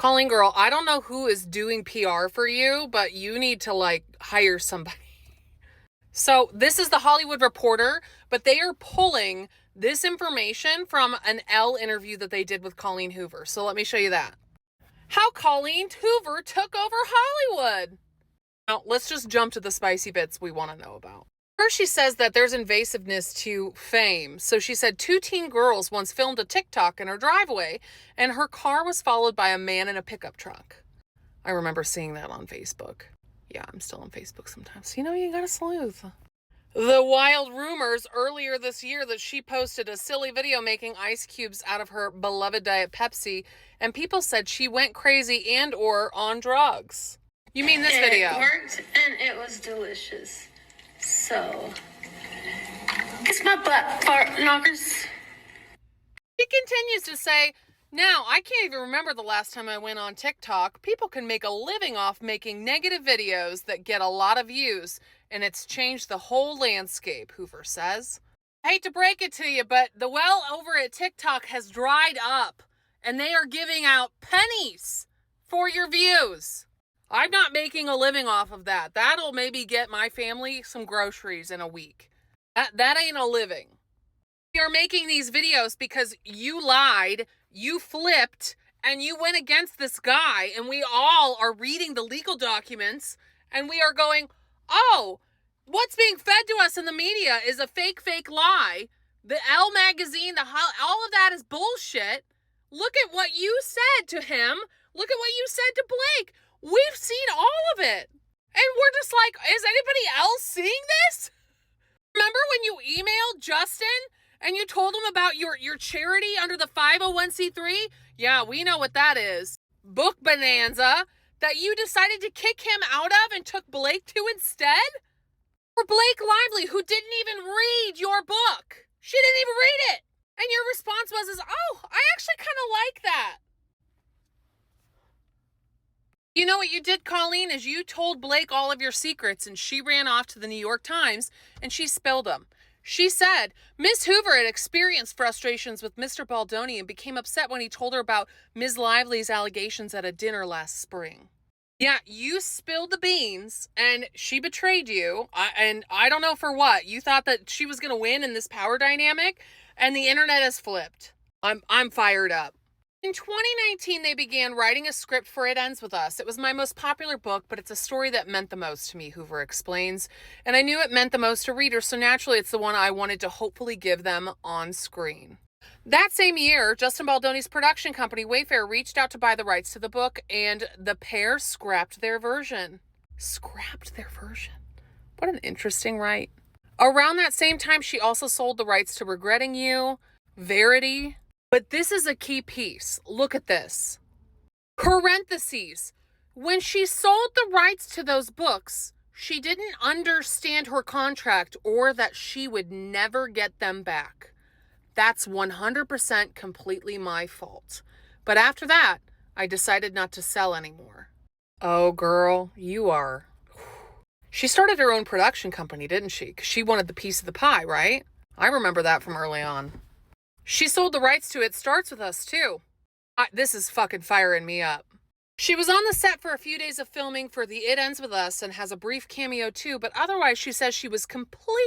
Colleen girl, I don't know who is doing PR for you, but you need to like hire somebody. So this is the Hollywood Reporter, but they are pulling this information from an Elle interview that they did with Colleen Hoover. So let me show you that. How Colleen Hoover took over Hollywood. Now, let's just jump to the spicy bits we want to know about. First, she says that there's invasiveness to fame. So she said 2 teen girls once filmed a TikTok in her driveway, and her car was followed by a man in a pickup truck. I remember seeing that on Facebook. Yeah, I'm still on Facebook sometimes. You know, you gotta sleuth. The wild rumors earlier this year that she posted a silly video making ice cubes out of her beloved Diet Pepsi, and people said she went crazy and or on drugs. You mean this video? It worked and it was delicious. So, kiss my butt, fart knockers. She continues to say, now, I can't even remember the last time I went on TikTok. People can make a living off making negative videos that get a lot of views, and it's changed the whole landscape, Hoover says. I hate to break it to you, but the well over at TikTok has dried up, and they are giving out pennies for your views. I'm not making a living off of that. That'll maybe get my family some groceries in a week. That ain't a living. You're making these videos because you lied, you flipped, and you went against this guy, and we all are reading the legal documents, and we are going, oh, what's being fed to us in the media is a fake lie. The Elle magazine, all of that is bullshit. Look at what you said to him. Look at what you said to Blake. We've seen all of it. And we're just like, is anybody else seeing this? Remember when you emailed Justin and you told him about your charity under the 501c3? Yeah, we know what that is. Book bonanza that you decided to kick him out of and took Blake to instead? For Blake Lively, who didn't even read your book. She didn't even read it. And your response was, oh, I actually kind of like that. You know what you did, Colleen, is you told Blake all of your secrets, and she ran off to the New York Times and she spilled them. She said, Miss Hoover had experienced frustrations with Mr. Baldoni and became upset when he told her about Ms. Lively's allegations at a dinner last spring. Yeah, you spilled the beans and she betrayed you. And I don't know for what. You thought that she was going to win in this power dynamic, and the internet has flipped. I'm fired up. In 2019, they began writing a script for It Ends With Us. It was my most popular book, but it's a story that meant the most to me, Hoover explains. And I knew it meant the most to readers, so naturally it's the one I wanted to hopefully give them on screen. That same year, Justin Baldoni's production company, Wayfarer, reached out to buy the rights to the book, and the pair scrapped their version. Scrapped their version. What an interesting right. Around that same time, she also sold the rights to Regretting You, Verity. But this is a key piece. Look at this. Parentheses. When she sold the rights to those books, she didn't understand her contract or that she would never get them back. That's 100% completely my fault. But after that, I decided not to sell anymore. Oh, girl, you are. She started her own production company, didn't she? Because she wanted the piece of the pie, right? I remember that from early on. She sold the rights to It Starts With Us, too. This is fucking firing me up. She was on the set for a few days of filming for the It Ends With Us and has a brief cameo, too, but otherwise she says she was completely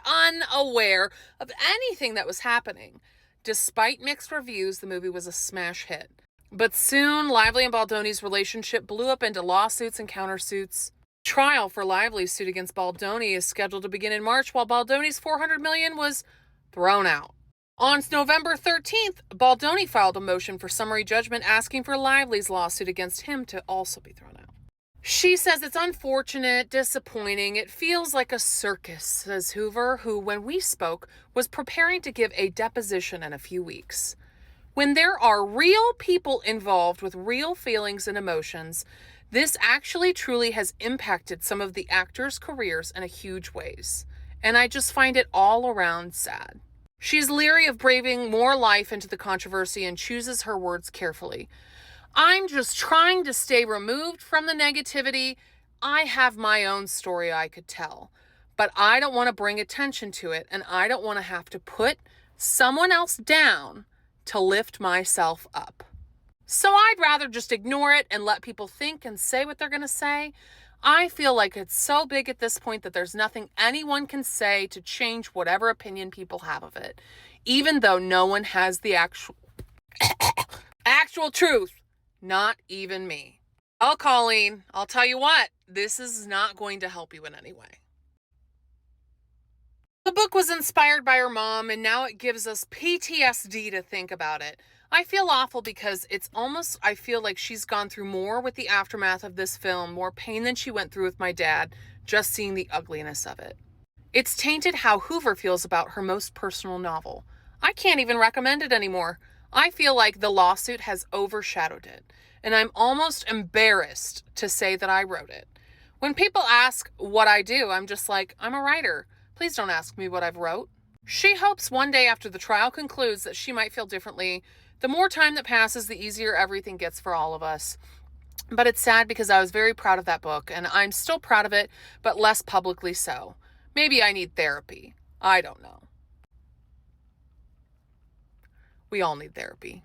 unaware of anything that was happening. Despite mixed reviews, the movie was a smash hit. But soon, Lively and Baldoni's relationship blew up into lawsuits and countersuits. Trial for Lively's suit against Baldoni is scheduled to begin in March, while Baldoni's $400 million was thrown out. On November 13th, Baldoni filed a motion for summary judgment asking for Lively's lawsuit against him to also be thrown out. She says it's unfortunate, disappointing. It feels like a circus, says Hoover, who, when we spoke, was preparing to give a deposition in a few weeks. When there are real people involved with real feelings and emotions, this actually truly has impacted some of the actors' careers in a huge ways. And I just find it all around sad. She's leery of braving more life into the controversy and chooses her words carefully. I'm just trying to stay removed from the negativity. I have my own story I could tell, but I don't want to bring attention to it, and I don't want to have to put someone else down to lift myself up. So I'd rather just ignore it and let people think and say what they're going to say. I feel like it's so big at this point that there's nothing anyone can say to change whatever opinion people have of it, even though no one has the actual truth, not even me. Oh, Colleen, I'll tell you what, this is not going to help you in any way. The book was inspired by her mom, and now it gives us PTSD to think about it. I feel awful because I feel like she's gone through more with the aftermath of this film, more pain than she went through with my dad, just seeing the ugliness of it. It's tainted how Hoover feels about her most personal novel. I can't even recommend it anymore. I feel like the lawsuit has overshadowed it, and I'm almost embarrassed to say that I wrote it. When people ask what I do, I'm just like, I'm a writer. Please don't ask me what I've wrote. She hopes one day after the trial concludes that she might feel differently. The more time that passes, the easier everything gets for all of us. But it's sad because I was very proud of that book, and I'm still proud of it, but less publicly so. Maybe I need therapy. I don't know. We all need therapy.